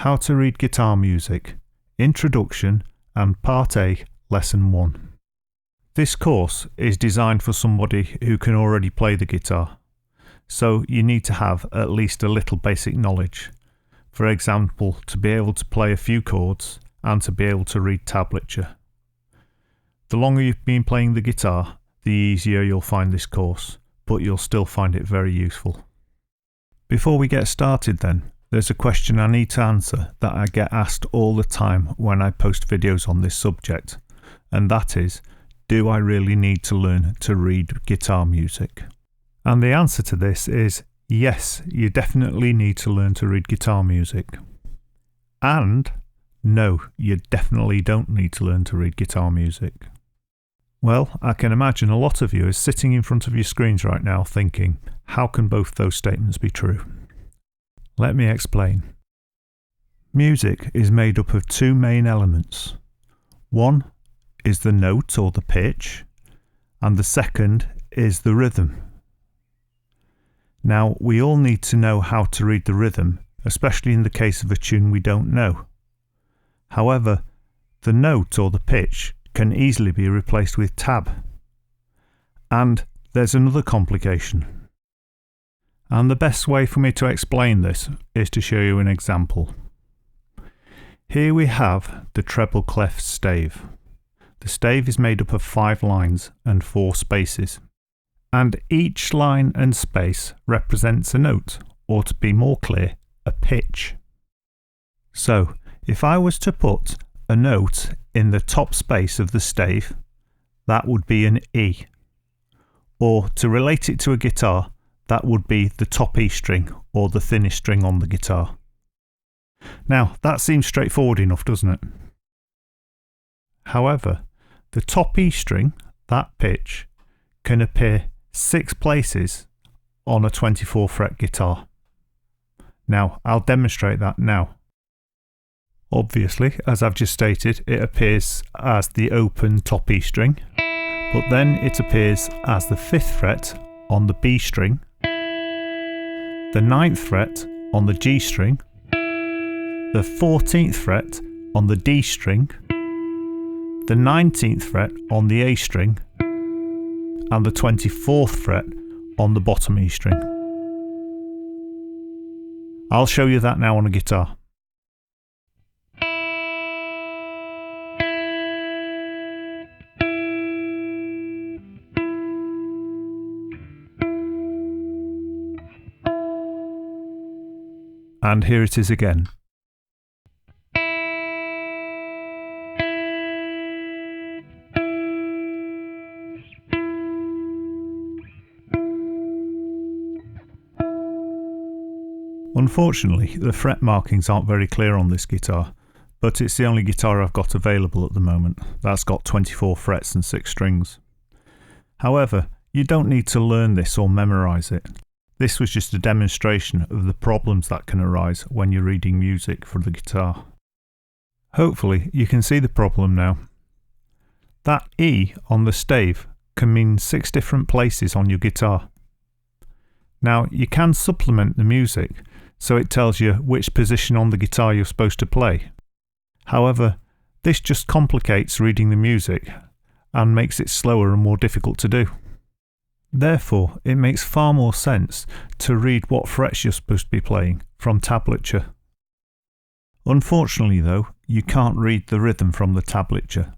How to Read Guitar Music, Introduction and Part A, Lesson 1. This course is designed for somebody who can already play the guitar, so you need to have at least a little basic knowledge. For example, to be able to play a few chords and to be able to read tablature. The longer you've been playing the guitar, the easier you'll find this course, but you'll still find it very useful. Before we get started then, there's a question I need to answer that I get asked all the time when I post videos on this subject, and that is, do I really need to learn to read guitar music? And the answer to this is yes, you definitely need to learn to read guitar music. And no, you definitely don't need to learn to read guitar music. Well, I can imagine a lot of you are sitting in front of your screens right now thinking, how can both those statements be true? Let me explain. Music is made up of two main elements. One is the note or the pitch, and the second is the rhythm. Now, we all need to know how to read the rhythm, especially in the case of a tune we don't know. However, the note or the pitch can easily be replaced with tab. And there's another complication. And the best way for me to explain this is to show you an example. Here we have the treble clef stave. The stave is made up of 5 lines and 4 spaces. And each line and space represents a note, or to be more clear, a pitch. So, if I was to put a note in the top space of the stave, that would be an E. Or to relate it to a guitar, that would be the top E string or the thinnest string on the guitar. Now, that seems straightforward enough, doesn't it? However, the top E string, that pitch, can appear 6 places on a 24 fret guitar. Now, I'll demonstrate that now. Obviously, as I've just stated, it appears as the open top E string, but then it appears as the 5th fret on the B string, the 9th fret on the G string, the 14th fret on the D string, the 19th fret on the A string, and the 24th fret on the bottom E string. I'll show you that now on a guitar. And here it is again. Unfortunately, the fret markings aren't very clear on this guitar, but it's the only guitar I've got available at the moment. That's got 24 frets and 6 strings. However, you don't need to learn this or memorise it. This was just a demonstration of the problems that can arise when you're reading music for the guitar. Hopefully you can see the problem now. That E on the stave can mean 6 different places on your guitar. Now you can supplement the music so it tells you which position on the guitar you're supposed to play. However, this just complicates reading the music and makes it slower and more difficult to do. Therefore, it makes far more sense to read what frets you're supposed to be playing from tablature. Unfortunately though, you can't read the rhythm from the tablature,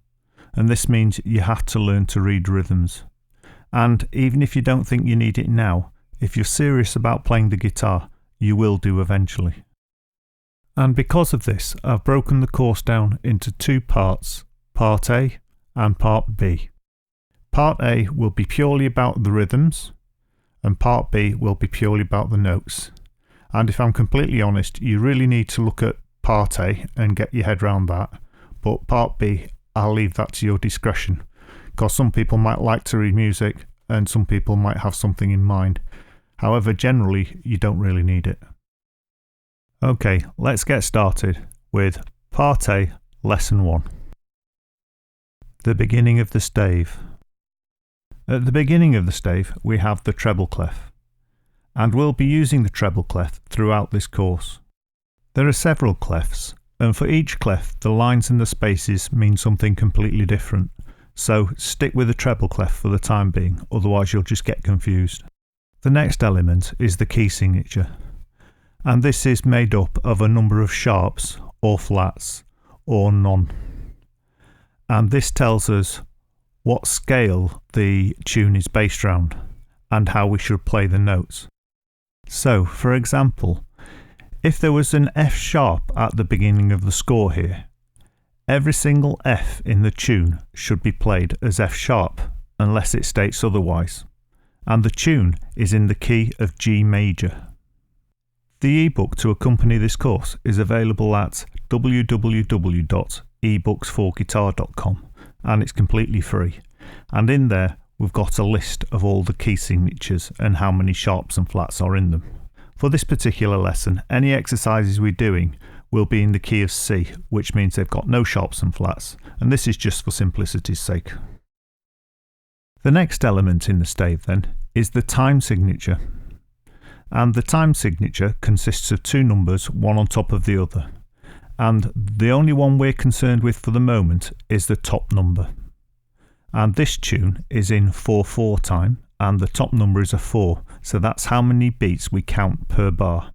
and this means you have to learn to read rhythms. And even if you don't think you need it now, if you're serious about playing the guitar, you will do eventually. And because of this, I've broken the course down into 2 parts, Part A and Part B. Part A will be purely about the rhythms, and Part B will be purely about the notes. And if I'm completely honest, you really need to look at Part A and get your head around that, but Part B, I'll leave that to your discretion, because some people might like to read music and some people might have something in mind. However, generally, you don't really need it. Okay, let's get started with Part A, Lesson 1. The beginning of the stave. At the beginning of the stave, we have the treble clef, and we'll be using the treble clef throughout this course. There are several clefs, and for each clef the lines and the spaces mean something completely different, so stick with the treble clef for the time being, otherwise you'll just get confused. The next element is the key signature, and this is made up of a number of sharps or flats or none, and this tells us what scale the tune is based around and how we should play the notes. So, for example, if there was an F sharp at the beginning of the score here, every single F in the tune should be played as F sharp unless it states otherwise, and the tune is in the key of G major. The ebook to accompany this course is available at www.ebooksforguitar.com, and it's completely free, and in there we've got a list of all the key signatures and how many sharps and flats are in them. For this particular lesson, any exercises we're doing will be in the key of C, which means they've got no sharps and flats, and this is just for simplicity's sake. The next element in the stave then is the time signature, and the time signature consists of two numbers, one on top of the other, and the only one we're concerned with for the moment is the top number. And this tune is in 4/4 time, and the top number is a 4, so that's how many beats we count per bar.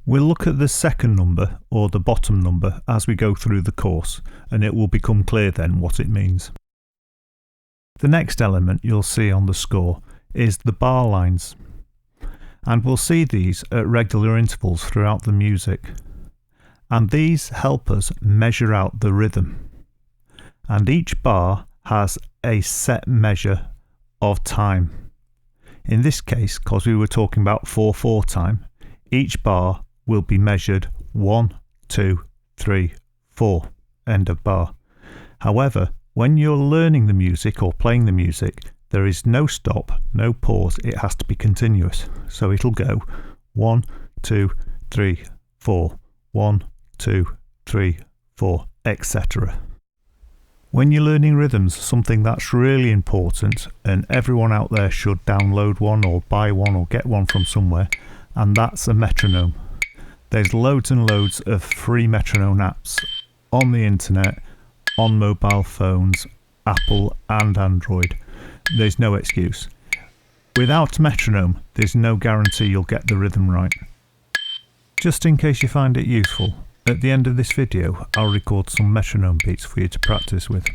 We'll look at the second number, or the bottom number, as we go through the course, and it will become clear then what it means. The next element you'll see on the score is the bar lines, and we'll see these at regular intervals throughout the music, and these help us measure out the rhythm, and each bar has a set measure of time. In this case, because we were talking about 4/4 time, each bar will be measured 1, 2, 3, 4, end of bar. However, when you're learning the music or playing the music, there is no stop, no pause, it has to be continuous. So it'll go 1, 2, 3, 4, 1, 2, 3, 4, etc. When you're learning rhythms, something that's really important, and everyone out there should download one or buy one or get one from somewhere, and that's a metronome. There's loads and loads of free metronome apps on the internet, on mobile phones, Apple and Android. There's no excuse. Without metronome, there's no guarantee you'll get the rhythm right. Just in case you find it useful, at the end of this video I'll record some metronome beats for you to practice with.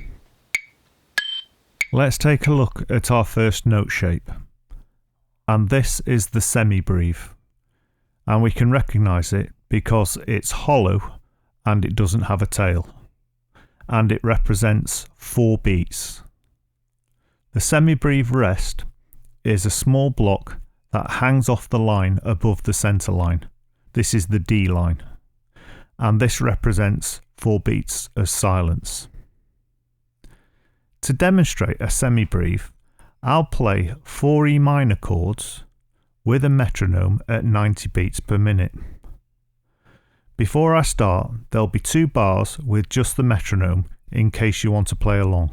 Let's take a look at our first note shape, and this is the semibreve, and we can recognise it because it's hollow and it doesn't have a tail, and it represents 4 beats. The semibreve rest is a small block that hangs off the line above the centre line. This is the D line, and this represents 4 beats of silence. To demonstrate a semibreve, I'll play 4 E minor chords with a metronome at 90 beats per minute. Before I start, there'll be 2 bars with just the metronome in case you want to play along.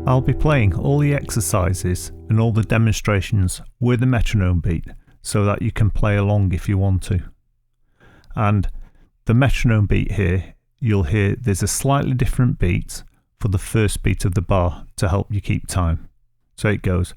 I'll be playing all the exercises and all the demonstrations with a metronome beat so that you can play along if you want to. And the metronome beat here, you'll hear there's a slightly different beat for the first beat of the bar to help you keep time. So it goes.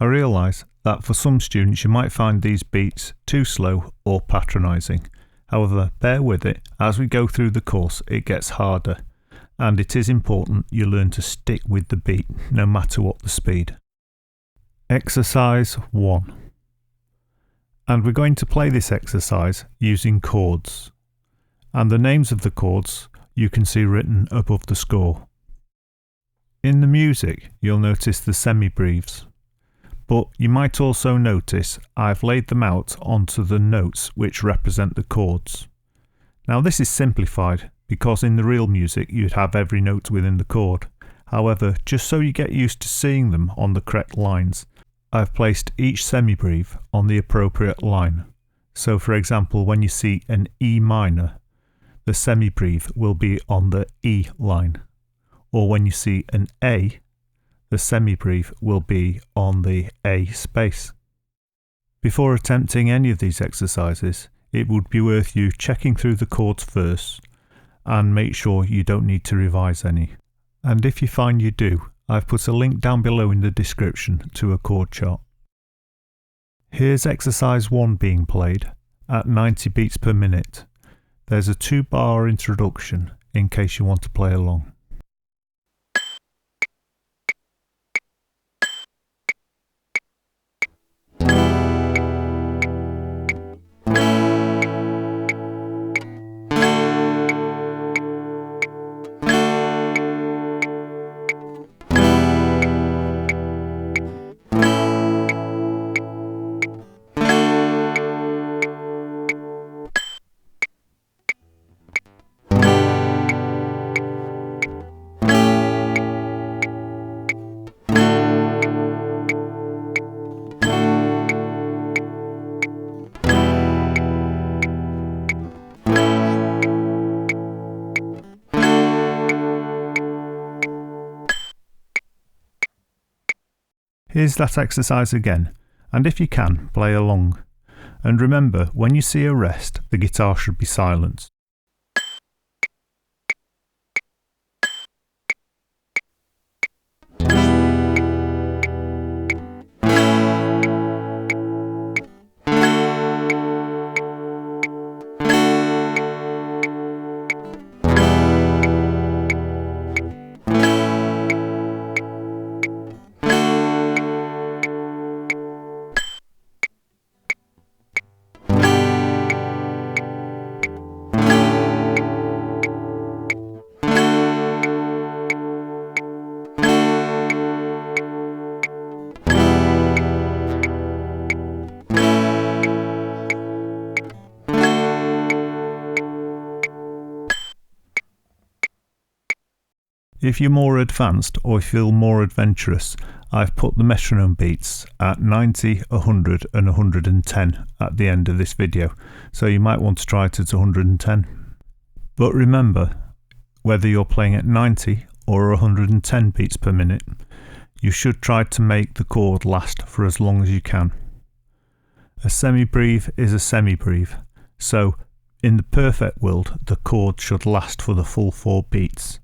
I realise that for some students you might find these beats too slow or patronising. However, bear with it, as we go through the course it gets harder, and it is important you learn to stick with the beat no matter what the speed. Exercise 1. And we're going to play this exercise using chords, and the names of the chords you can see written above the score. In the music you'll notice the semibreves, but you might also notice I've laid them out onto the notes which represent the chords. Now this is simplified because in the real music you'd have every note within the chord. However, just so you get used to seeing them on the correct lines, I've placed each semibreve on the appropriate line. So for example, when you see an E minor, the semibreve will be on the E line. Or when you see an A, the semibreve will be on the A space. Before attempting any of these exercises, it would be worth you checking through the chords first and make sure you don't need to revise any. And if you find you do, I've put a link down below in the description to a chord chart. Here's exercise 1 being played at 90 beats per minute. There's a 2-bar introduction in case you want to play along. Here's that exercise again, and if you can, play along. And remember, when you see a rest, the guitar should be silent. If you're more advanced or feel more adventurous, I've put the metronome beats at 90, 100 and 110 at the end of this video, so you might want to try it at 110. But remember, whether you're playing at 90 or 110 beats per minute, you should try to make the chord last for as long as you can. A semibreve is a semibreve, so in the perfect world the chord should last for the full 4 beats.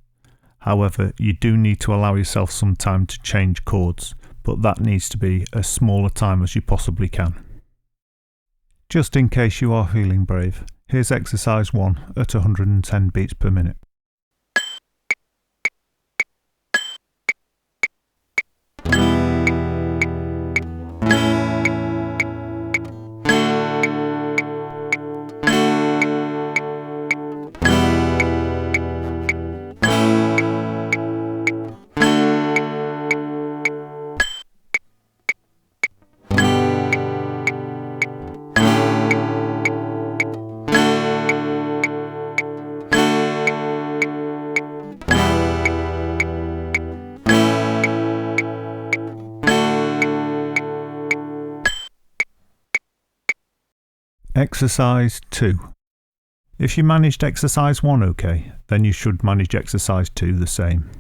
However, you do need to allow yourself some time to change chords, but that needs to be as small a time as you possibly can. Just in case you are feeling brave, here's exercise 1 at 110 beats per minute. Exercise 2. If you managed exercise 1 okay, then you should manage exercise 2 the same,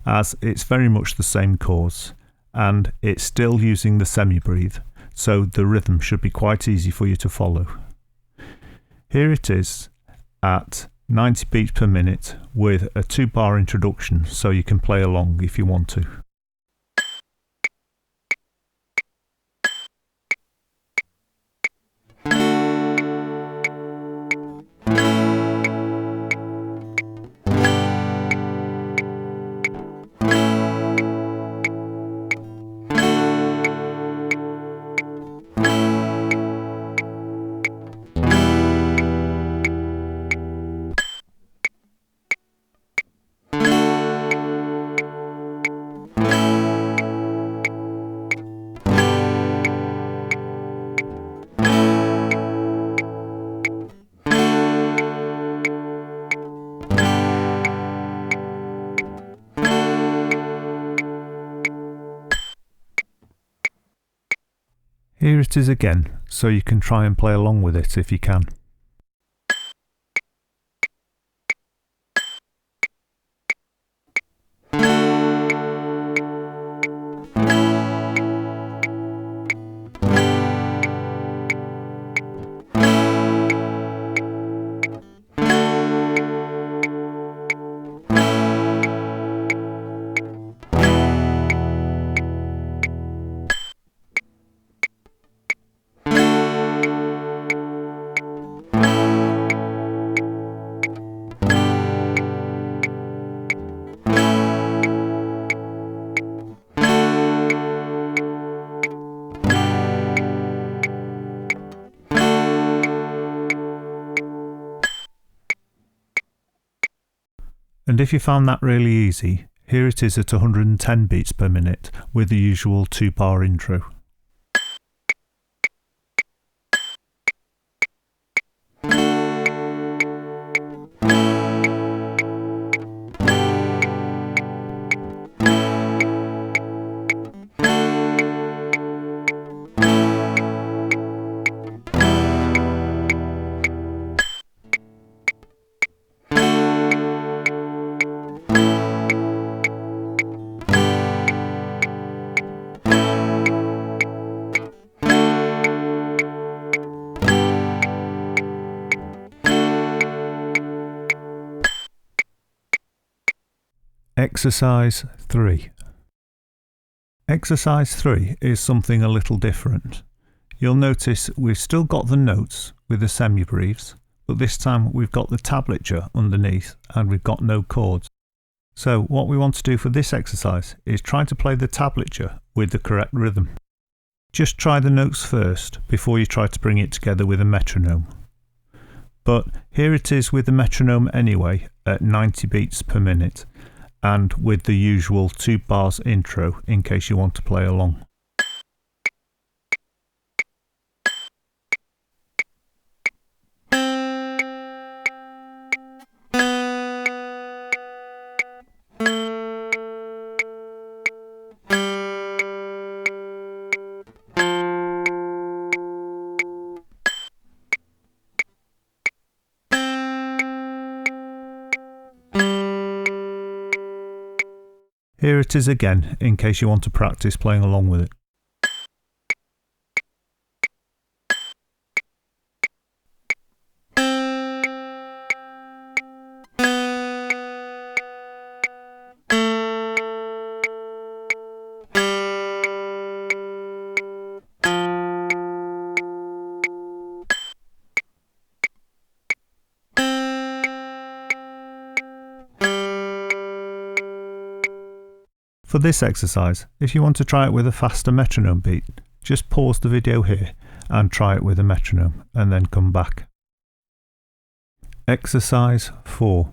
as it's very much the same chords, and it's still using the semibreve, so the rhythm should be quite easy for you to follow. Here it is at 90 beats per minute with a 2-bar introduction, so you can play along if you want to. Here it is again, so you can try and play along with it if you can. And if you found that really easy, here it is at 110 beats per minute with the usual 2-bar intro. Exercise 3. Exercise 3 is something a little different. You'll notice we've still got the notes with the semibreves, but this time we've got the tablature underneath and we've got no chords. So what we want to do for this exercise is try to play the tablature with the correct rhythm. Just try the notes first before you try to bring it together with a metronome. But here it is with the metronome anyway at 90 beats per minute, and with the usual 2 bars intro in case you want to play along. Here it is again in case you want to practice playing along with it. For this exercise, if you want to try it with a faster metronome beat, just pause the video here and try it with a metronome and then come back. Exercise 4.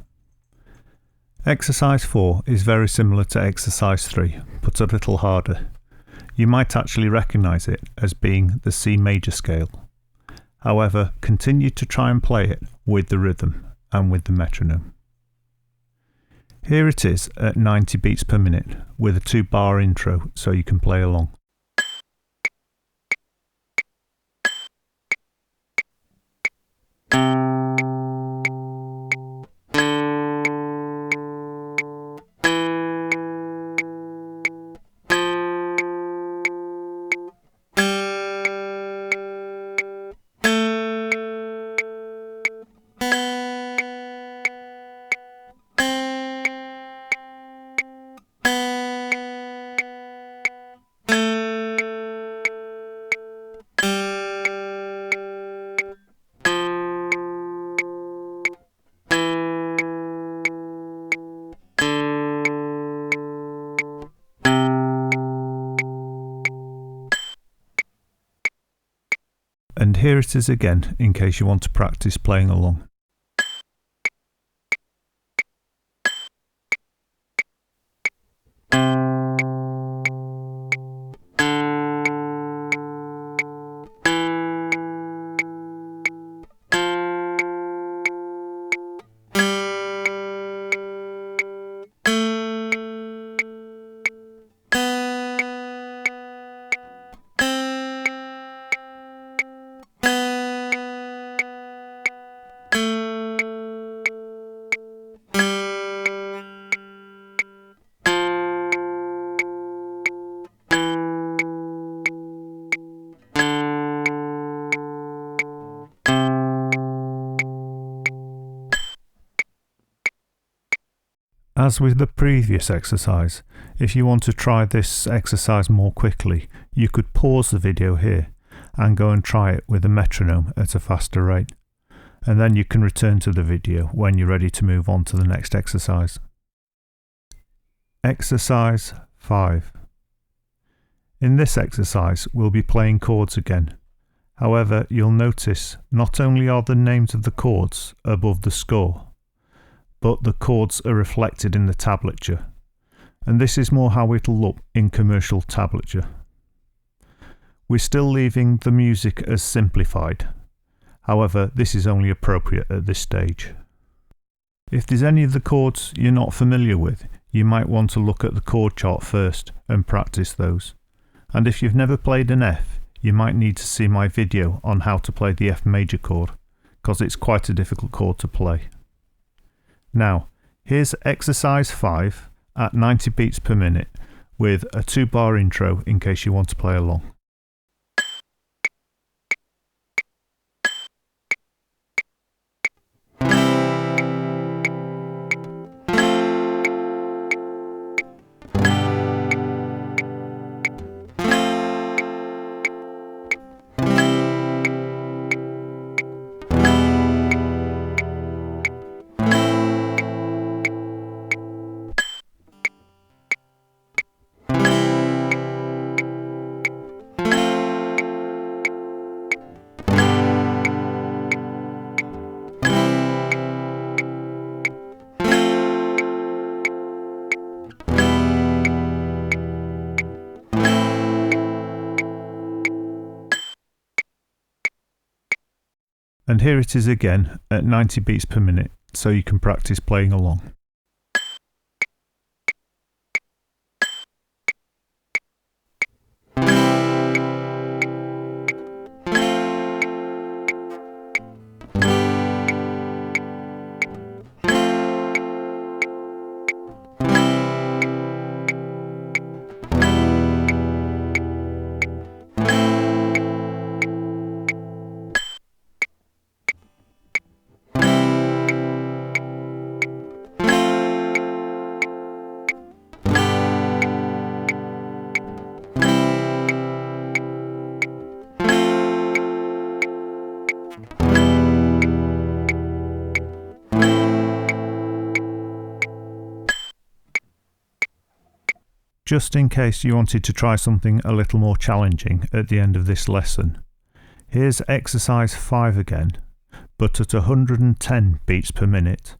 Exercise 4 is very similar to exercise 3, but a little harder. You might actually recognise it as being the C major scale. However, continue to try and play it with the rhythm and with the metronome. Here it is at 90 beats per minute with a 2-bar intro so you can play along. And here it is again in case you want to practice playing along. As with the previous exercise, if you want to try this exercise more quickly, you could pause the video here and go and try it with a metronome at a faster rate. And then you can return to the video when you're ready to move on to the next exercise. Exercise 5. In this exercise, we'll be playing chords again. However, you'll notice not only are the names of the chords above the score, but the chords are reflected in the tablature, and this is more how it'll look in commercial tablature. We're still leaving the music as simplified, however this is only appropriate at this stage. If there's any of the chords you're not familiar with, you might want to look at the chord chart first and practice those. And if you've never played an F, you might need to see my video on how to play the F major chord, because it's quite a difficult chord to play. Now, here's exercise 5 at 90 beats per minute with a 2-bar intro in case you want to play along. And here it is again at 90 beats per minute, so you can practice playing along. Just in case you wanted to try something a little more challenging at the end of this lesson, here's exercise 5 again, but at 110 beats per minute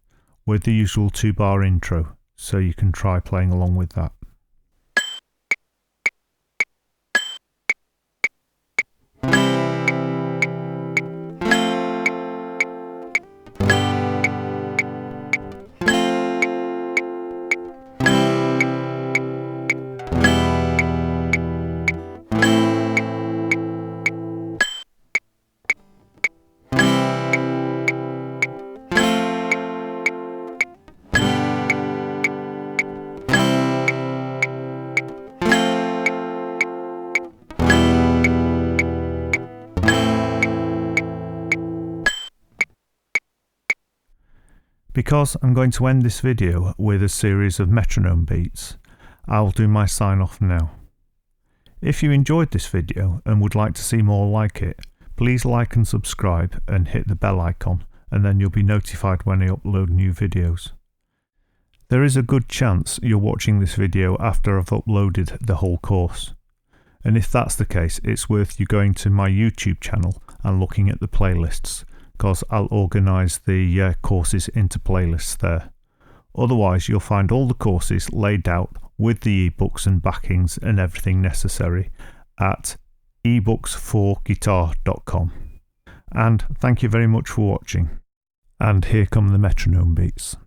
with the usual 2-bar intro, so you can try playing along with that. Because I'm going to end this video with a series of metronome beats, I'll do my sign off now. If you enjoyed this video and would like to see more like it, please like and subscribe and hit the bell icon, and then you'll be notified when I upload new videos. There is a good chance you're watching this video after I've uploaded the whole course, and if that's the case, it's worth you going to my YouTube channel and looking at the playlists, because I'll organise the courses into playlists there. Otherwise, you'll find all the courses laid out with the ebooks and backings and everything necessary at ebooksforguitar.com. And thank you very much for watching. And here come the metronome beats.